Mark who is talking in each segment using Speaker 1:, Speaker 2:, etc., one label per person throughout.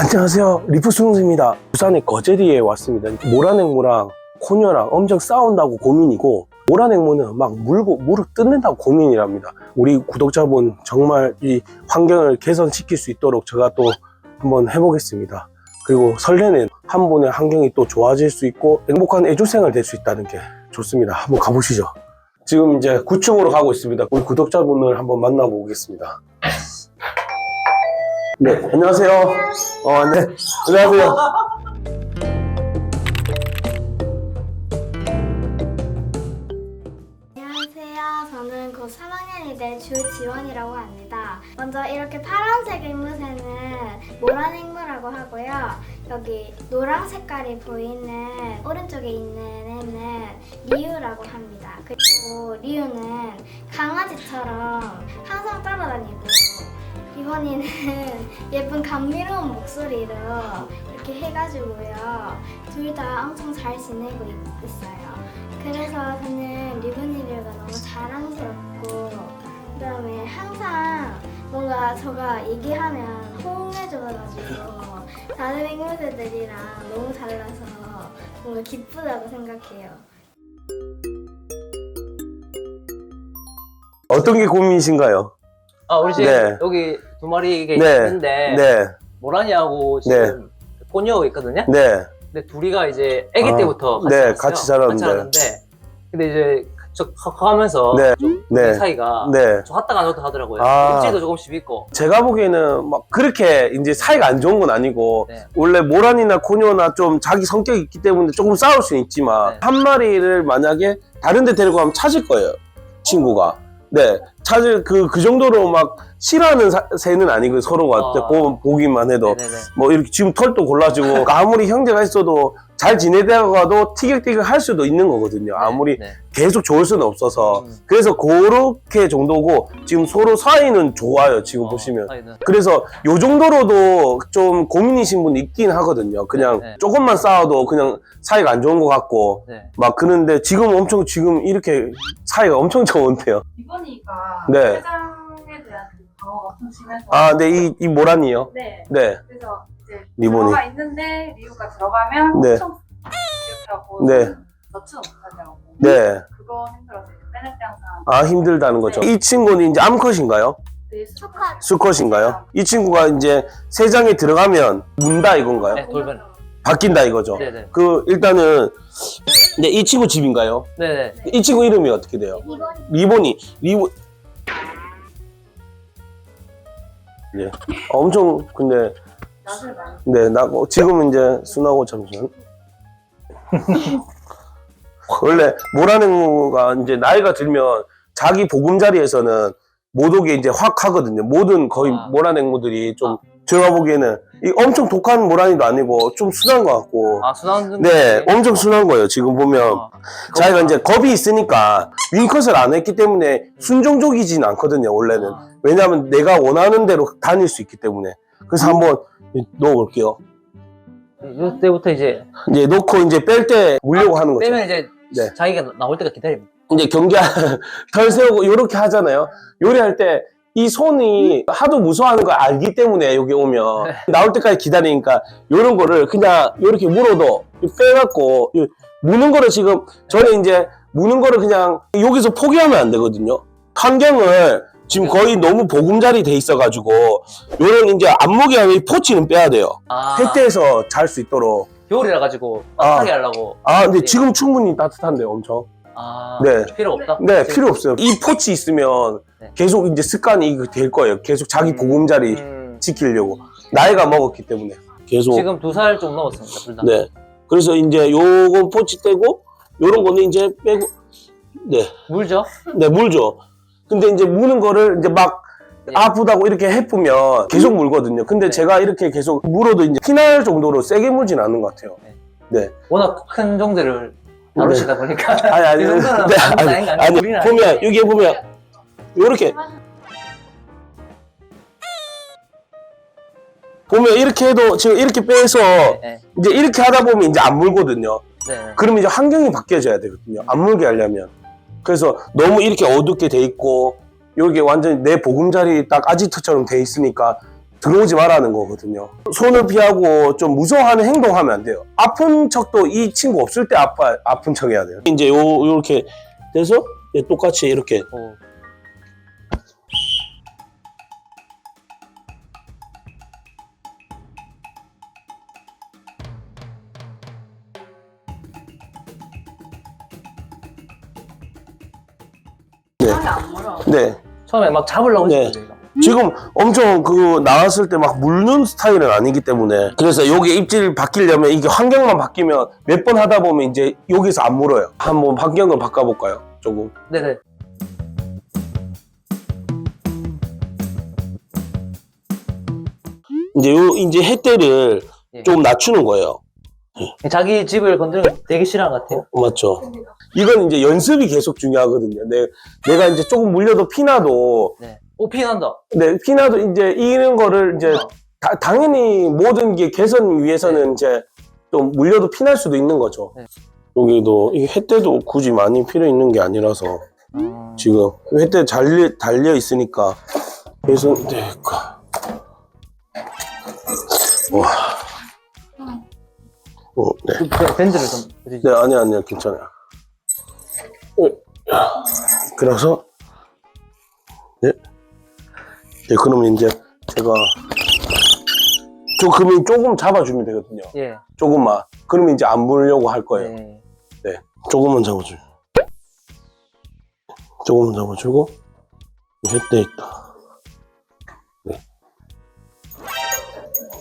Speaker 1: 안녕하세요, 리프스농수입니다. 부산의 거제리에 왔습니다. 모란앵무랑 코녀랑 엄청 싸운다고 고민이고, 모란앵무는 막 물고 무릎 뜯는다고 고민이랍니다. 우리 구독자분 정말 이 환경을 개선시킬 수 있도록 제가 또 한번 해보겠습니다. 그리고 설레는 한 분의 환경이 또 좋아질 수 있고 행복한 애주생활 될 수 있다는 게 좋습니다. 한번 가보시죠. 지금 이제 9층으로 가고 있습니다. 우리 구독자분을 한번 만나보겠습니다. 네, 안녕하세요. 네, 안녕하세요.
Speaker 2: 안녕하세요. 저는 곧 3학년이 될 주지원이라고 합니다. 먼저 이렇게 파란색 앵무새는 모란앵무라고 하고요. 여기 노란 색깔이 보이는 오른쪽에 있는 애는 리우라고 합니다. 그리고 리우는 강아지처럼 항상 따라다니고, 이번이는 예쁜 감미로운 목소리로 이렇게 해가지고요. 둘 다 엄청 잘 지내고 있어요. 그래서 저는 리브니르가 너무 자랑스럽고, 그 다음에 항상 뭔가 저가 얘기하면 호응해줘가지고 다른 앵무새들이랑 너무 달라서 뭔가 기쁘다고 생각해요.
Speaker 1: 어떤 게 고민이신가요?
Speaker 3: 우리 지금
Speaker 1: 네.
Speaker 3: 여기 두 마리가
Speaker 1: 네.
Speaker 3: 있는데
Speaker 1: 네,
Speaker 3: 모란이하고 지금 포뇨 있거든요.
Speaker 1: 네,
Speaker 3: 근데 둘이가 이제 아기 때부터 같이
Speaker 1: 네,
Speaker 3: 살았어요.
Speaker 1: 같이 살았는데.
Speaker 3: 근데 이제 저 커가면서
Speaker 1: 네,
Speaker 3: 좀
Speaker 1: 네.
Speaker 3: 사이가
Speaker 1: 네.
Speaker 3: 좀 왔다 갔다 하더라고요.
Speaker 1: 아.
Speaker 3: 입질도 조금씩 있고.
Speaker 1: 제가 보기에는 막 그렇게 이제 사이가 안 좋은 건 아니고,
Speaker 3: 네.
Speaker 1: 원래 모란이나 코녀나 좀 자기 성격이 있기 때문에 조금 싸울 수는 있지만,
Speaker 3: 네.
Speaker 1: 한 마리를 만약에 다른 데 데리고 가면 찾을 거예요, 친구가. 네, 찾을 그 정도로 막 싫어하는 새는 아니고, 서로가 보기만 해도.
Speaker 3: 네네네.
Speaker 1: 뭐 이렇게 지금 털도 골라주고 아무리 형제가 있어도 잘 지내다가도 티격태격 할 수도 있는 거거든요. 아무리
Speaker 3: 네.
Speaker 1: 계속 좋을 수는 없어서. 그래서 그렇게 정도고, 지금 서로 사이는 좋아요, 지금 보시면.
Speaker 3: 사이는.
Speaker 1: 그래서 요 정도로도 좀 고민이신 분 있긴 하거든요. 그냥
Speaker 3: 네.
Speaker 1: 조금만 싸워도 그냥 사이가 안 좋은 것 같고
Speaker 3: 네.
Speaker 1: 막 그런데 지금 이렇게 사이가 엄청 좋은데요.
Speaker 4: 이번이가
Speaker 1: 네.
Speaker 4: 회장에 대한 방어가 엄청 심해서
Speaker 1: 네, 이 모란이요.
Speaker 4: 네.
Speaker 1: 네,
Speaker 4: 그래서 이제
Speaker 1: 리본이.
Speaker 4: 들어가 있는데 리우가 들어가면
Speaker 1: 네.
Speaker 4: 엄청 이렇게 하고
Speaker 1: 네.
Speaker 4: 넣지 못하게 하고
Speaker 1: 네.
Speaker 4: 그거 힘들어서 이제 빼낼 때 항상
Speaker 1: 힘들다는 거죠.
Speaker 4: 네.
Speaker 1: 이 친구는 이제 암컷인가요?
Speaker 4: 네,
Speaker 1: 수컷인가요? 이 친구가 이제 세장에 들어가면 문다 이건가요?
Speaker 3: 네, 돌변.
Speaker 1: 바뀐다 이거죠.
Speaker 3: 네네.
Speaker 1: 일단은 네, 이 친구 집인가요?
Speaker 3: 네네.
Speaker 1: 이 친구 이름이 어떻게 돼요? 리본. 네. 엄청 근데
Speaker 4: 낯을 많이
Speaker 1: 지금은 이제 순하고 잠시만. 원래 모란앵무가 이제 나이가 들면 자기 보금자리에서는 못 오게 이제 확 하거든요. 모든 거의 모란앵무들이 좀 제가 보기에는 이 엄청 독한 모란이도 아니고 좀 순한 것 같고.
Speaker 3: 순한
Speaker 1: 네, 엄청 순한 거예요. 지금 보면 자기가 이제 겁이 있으니까 윙컷을 안 했기 때문에 순종적이진 않거든요. 원래는. 왜냐하면 내가 원하는 대로 다닐 수 있기 때문에. 그래서 한번 넣어볼게요.
Speaker 3: 이때부터 이제
Speaker 1: 놓고 이제 뺄 때 물려고 하는 거죠.
Speaker 3: 빼면 이제
Speaker 1: 네.
Speaker 3: 자기가 나올 때가 기다립니다.
Speaker 1: 이제 털 세우고 요렇게 하잖아요. 요리할 때 이 손이 하도 무서워하는 걸 알기 때문에 여기 오면 나올 때까지 기다리니까 요런 거를 그냥 요렇게 물어도 빼갖고 무는 거를 지금 저는 이제 무는 거를 그냥 여기서 포기하면 안 되거든요. 환경을 지금 거의 너무 보금자리 돼 있어가지고 요런 이제 안무게 하면 포치는 빼야 돼요. 햇대에서 잘 수 있도록.
Speaker 3: 겨울이라 가지고 따뜻하게 하려고.
Speaker 1: 근데 지금 충분히 따뜻한데요, 엄청.
Speaker 3: 네. 필요 없다?
Speaker 1: 네, 필요 없어요. 이 포치 있으면 계속 이제 습관이 될 거예요. 계속 자기 보금자리 지키려고. 나이가 먹었기 때문에. 계속.
Speaker 3: 지금 2살 좀 넘었습니다, 둘 다.
Speaker 1: 네. 그래서 이제 요건 포치 떼고, 요런 거는 이제 빼고, 네.
Speaker 3: 물죠?
Speaker 1: 네, 물죠. 근데 이제 무는 거를 이제 막 아프다고 이렇게 해보면 계속 물거든요. 근데 제가 이렇게 계속 물어도 이제 피날 정도로 세게 물진 않는 것 같아요. 네.
Speaker 3: 워낙 큰 종들을 다루시다 보니까.
Speaker 1: 아니,
Speaker 3: 이 정도는
Speaker 1: 아니, 보면, 여기 보면, 요렇게. 보면 이렇게 해도 지금 이렇게 빼서 이제 이렇게 하다 보면 이제 안 물거든요.
Speaker 3: 네.
Speaker 1: 그러면 이제 환경이 바뀌어져야 되거든요. 안 물게 하려면. 그래서 너무 이렇게 어둡게 돼 있고, 여기 완전히 내 보금자리 딱 아지트처럼 돼 있으니까 들어오지 말라는 거거든요. 손을 피하고 좀 무서워하는 행동하면 안 돼요. 아픈 척도 이 친구 없을 때 아픈 척 해야 돼요. 이제 요렇게 돼서 똑같이 이렇게
Speaker 3: 오.
Speaker 4: 사람이 안 물어.
Speaker 1: 네.
Speaker 3: 처음에 막 잡으려고
Speaker 1: 네.
Speaker 3: 했거든요.
Speaker 1: 지금 엄청 나왔을 때 막 물는 스타일은 아니기 때문에 그래서 여기 입질 바뀌려면 이게 환경만 바뀌면 몇 번 하다 보면 이제 여기서 안 물어요. 한번 환경을 바꿔볼까요? 조금.
Speaker 3: 네네.
Speaker 1: 이제 햇대를
Speaker 3: 예.
Speaker 1: 좀 낮추는 거예요.
Speaker 3: 자기 집을 건드리는 거 되게 싫어하는 것 같아요.
Speaker 1: 맞죠? 이건 이제 연습이 계속 중요하거든요. 내가 이제 조금 물려도 피나도
Speaker 3: 네. 오, 피난다.
Speaker 1: 피나도 이제 이런 거를 이제 당연히 모든 게 개선 위해서는 이제 좀 물려도 피날 수도 있는 거죠.
Speaker 3: 네.
Speaker 1: 여기도 이 햇대도 굳이 많이 필요 있는 게 아니라서 지금 햇대 달려 있으니까 그래서 와. 네.
Speaker 3: 그 밴드를 좀 해주시죠.
Speaker 1: 네, 아니요, 괜찮아요. 그래서, 네. 네, 그러면 이제 제가, 그러면 조금 잡아주면 되거든요.
Speaker 3: 예.
Speaker 1: 조금만. 그러면 이제 안 물려고 할 거예요.
Speaker 3: 네.
Speaker 1: 네. 조금만 잡아줘요. 조금만 잡아주고, 햇대 있다. 네.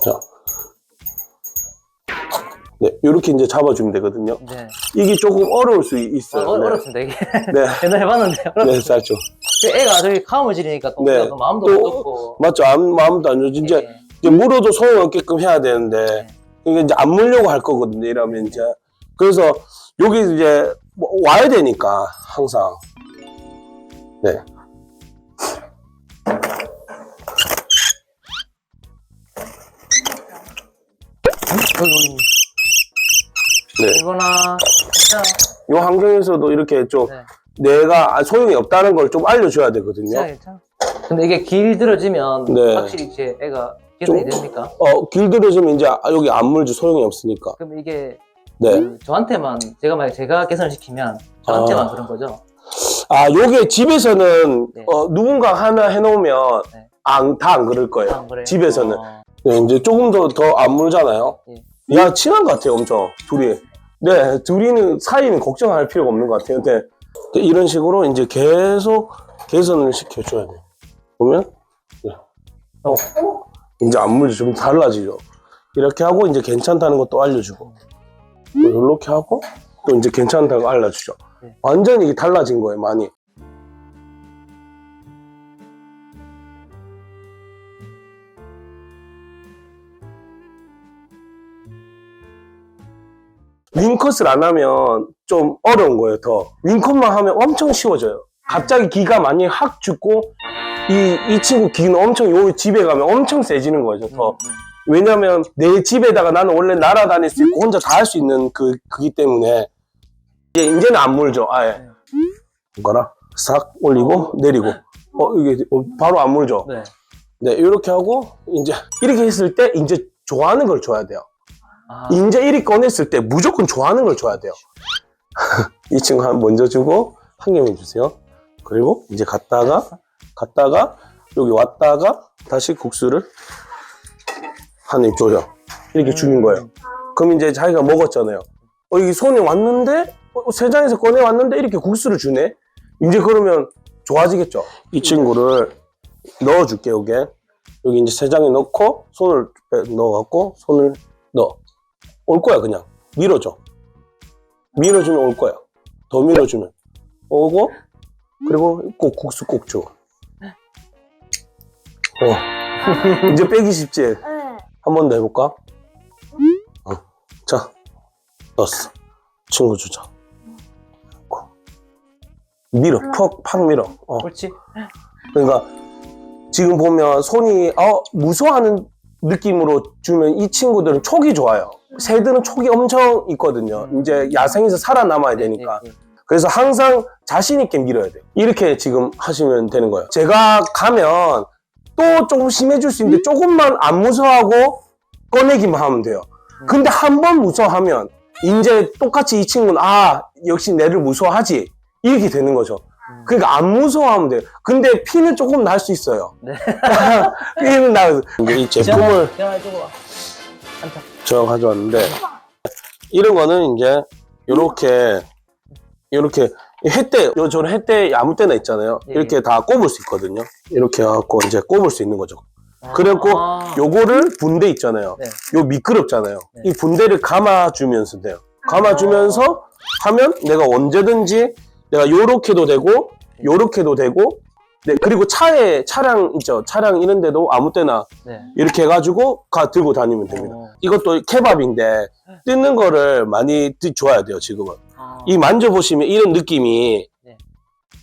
Speaker 1: 자. 네, 이렇게 이제 잡아주면 되거든요.
Speaker 3: 네.
Speaker 1: 이게 조금 어려울 수 있어요. 네.
Speaker 3: 어렵습니다, 이게.
Speaker 1: 네.
Speaker 3: 옛날에 해봤는데.
Speaker 1: 네, 짧죠.
Speaker 3: 애가 저기 카움을 지르니까 또
Speaker 1: 네.
Speaker 3: 마음도
Speaker 1: 또-
Speaker 3: 못 떴고.
Speaker 1: 맞죠. 마음도 안 좋지. 이제,
Speaker 3: 예.
Speaker 1: 이제 물어도 소용없게끔 해야 되는데,
Speaker 3: 네.
Speaker 1: 그러니까 이제 안 물려고 할 거거든요. 이러면 이제. 그래서 여기 이제 뭐 와야 되니까, 항상. 네.
Speaker 3: 여기.
Speaker 1: 네.
Speaker 3: 이거나, 진짜.
Speaker 1: 이 환경에서도 이렇게 좀
Speaker 3: 네.
Speaker 1: 내가 소용이 없다는 걸 좀 알려줘야 되거든요.
Speaker 3: 괜찮아. 근데 이게 길들어지면
Speaker 1: 네.
Speaker 3: 확실히 이제 애가 개선이
Speaker 1: 좀-
Speaker 3: 됩니까?
Speaker 1: 길들여지면 이제 여기 안 물지 소용이 없으니까.
Speaker 3: 그럼 이게
Speaker 1: 네.
Speaker 3: 저한테만 제가 개선을 시키면 저한테만 그런 거죠?
Speaker 1: 요게 집에서는,
Speaker 3: 네.
Speaker 1: 누군가 하나 해놓으면,
Speaker 3: 네.
Speaker 1: 다 안 그럴 거예요.
Speaker 3: 안 그래요?
Speaker 1: 집에서는. 네, 이제 조금 더 안 물잖아요.
Speaker 3: 예.
Speaker 1: 야, 친한 것 같아요, 엄청. 둘이. 네, 둘이는, 사이는 걱정할 필요가 없는 것 같아요. 근데 이런 식으로 이제 계속 개선을 시켜줘야 돼요. 보면, 네. 이제 안 물지, 좀 달라지죠. 이렇게 하고 이제 괜찮다는 것도 알려주고, 또 이렇게 하고, 또 이제 괜찮다는 거 알려주죠.
Speaker 3: 네.
Speaker 1: 완전히 이게 달라진 거예요, 많이. 윙컷을 안 하면 좀 어려운 거예요, 더. 윙컷만 하면 엄청 쉬워져요. 갑자기 기가 많이 확 죽고, 이 친구 기는 엄청, 요 집에 가면 엄청 세지는 거죠, 더. 왜냐면 내 집에다가 나는 원래 날아다닐 수 있고 혼자 다 할 수 있는 그기 때문에 이제는 안 물죠, 아예. 이거라 싹 올리고 내리고. 이게 바로 안 물죠.
Speaker 3: 네.
Speaker 1: 네, 이렇게 하고 이제 이렇게 했을 때 이제 좋아하는 걸 줘야 돼요.
Speaker 3: 아,
Speaker 1: 이제 이리 꺼냈을 때 무조건 좋아하는 걸 줘야 돼요. 이 친구 한 먼저 주고 한 개만 주세요. 그리고 이제 갔다가 여기 왔다가 다시 국수를 한 입 줘요. 이렇게 주는 거예요. 그럼 이제 자기가 먹었잖아요. 여기 손에 왔는데 세 장에서 꺼내 왔는데 이렇게 국수를 주네. 이제 그러면 좋아지겠죠. 이 친구를 넣어줄게. 여기 이제 세 장에 넣고 손을 넣어갖고 손을 넣어. 올 거야 그냥 밀어줘. 밀어주면 올 거야. 더 밀어주면 오고 그리고 꼭 국수 꼭 줘. 이제 빼기 쉽지.
Speaker 2: 네.
Speaker 1: 한 번 더 해볼까? 자, 넣었어. 친구 주자. 밀어, 팍 밀어.
Speaker 3: 그렇지.
Speaker 1: 그러니까 지금 보면 손이 무서워하는 느낌으로 주면 이 친구들은 촉이 좋아요. 새들은 촉이 엄청 있거든요. 이제 야생에서 살아남아야 되니까. 그래서 항상 자신 있게 밀어야 돼요. 이렇게 지금 하시면 되는 거예요. 제가 가면 또 조금 심해질 수 있는데 조금만 안 무서워하고 꺼내기만 하면 돼요. 근데 한 번 무서워하면 이제 똑같이 이 친구는 역시 내를 무서워하지 이렇게 되는 거죠. 그러니까 안 무서워하면 돼요. 근데 피는 조금 날 수 있어요.
Speaker 3: 네.
Speaker 1: 피는 나요. 이 제품을
Speaker 3: 지원아 주고 와. 한참.
Speaker 1: 제가 가져왔는데 이런 거는 이제 요렇게 햇대 저는 햇대 아무 때나 있잖아요.
Speaker 3: 예.
Speaker 1: 이렇게 다 꼽을 수 있거든요. 이렇게 해갖고 이제 꼽을 수 있는 거죠. 그래갖고 요거를 분대 있잖아요.
Speaker 3: 네.
Speaker 1: 요 미끄럽잖아요.
Speaker 3: 네.
Speaker 1: 이 분대를 감아주면서 돼요. 감아주면서 하면 내가 언제든지 내가 요렇게도 되고 요렇게도 되고 네, 그리고 차량 있죠. 차량 이런 데도 아무 때나
Speaker 3: 네.
Speaker 1: 이렇게 해가지고 들고 다니면 됩니다. 이것도 케밥인데 뜯는 거를 많이 줘야 돼요. 지금은. 이 만져보시면 이런 느낌이
Speaker 3: 네.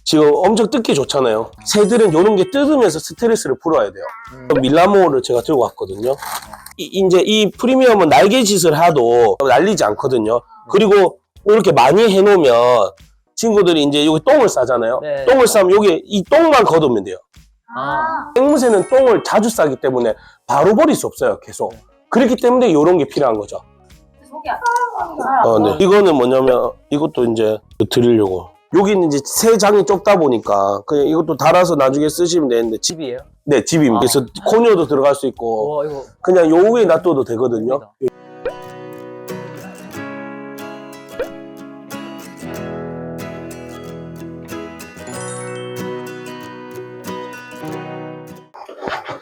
Speaker 1: 지금 엄청 뜯기 좋잖아요. 새들은 이런 게 뜯으면서 스트레스를 풀어야 돼요. 밀라모를 제가 들고 왔거든요. 이제 이 프리미엄은 날개짓을 해도 날리지 않거든요. 그리고 이렇게 많이 해놓으면 친구들이 이제 여기 똥을 싸잖아요.
Speaker 3: 네.
Speaker 1: 똥을 싸면 여기 이 똥만 걷으면 돼요. 앵무새는 똥을 자주 싸기 때문에 바로 버릴 수 없어요. 계속. 그렇기 때문에 이런 게 필요한 거죠.
Speaker 4: 속이 아파.
Speaker 1: 네. 이거는 뭐냐면 이것도 이제 드리려고. 여기는 이제 세 장이 좁다 보니까 그냥 이것도 달아서 나중에 쓰시면 되는데
Speaker 3: 집이에요?
Speaker 1: 네, 집입니다. 그래서 코니어도 들어갈 수 있고
Speaker 3: 이거
Speaker 1: 그냥 요 위에 놔둬도 되거든요.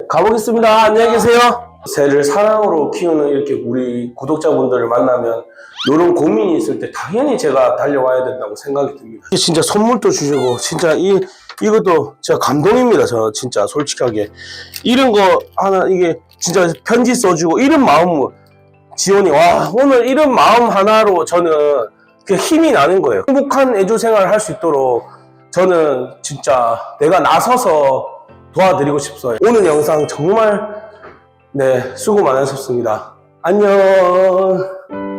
Speaker 1: 가보겠습니다. 안녕히 계세요. 새를 사랑으로 키우는 이렇게 우리 구독자분들을 만나면 이런 고민이 있을 때 당연히 제가 달려와야 된다고 생각이 듭니다. 진짜 선물도 주시고 진짜 이것도 진짜 감동입니다. 저 진짜 솔직하게 이런 거 하나 이게 진짜 편지 써주고 이런 마음 지원이 와 오늘 이런 마음 하나로 저는 그 힘이 나는 거예요. 행복한 애조 생활을 할 수 있도록 저는 진짜 내가 나서서 도와드리고 싶어요. 오늘 영상 정말 수고 많으셨습니다. 안녕.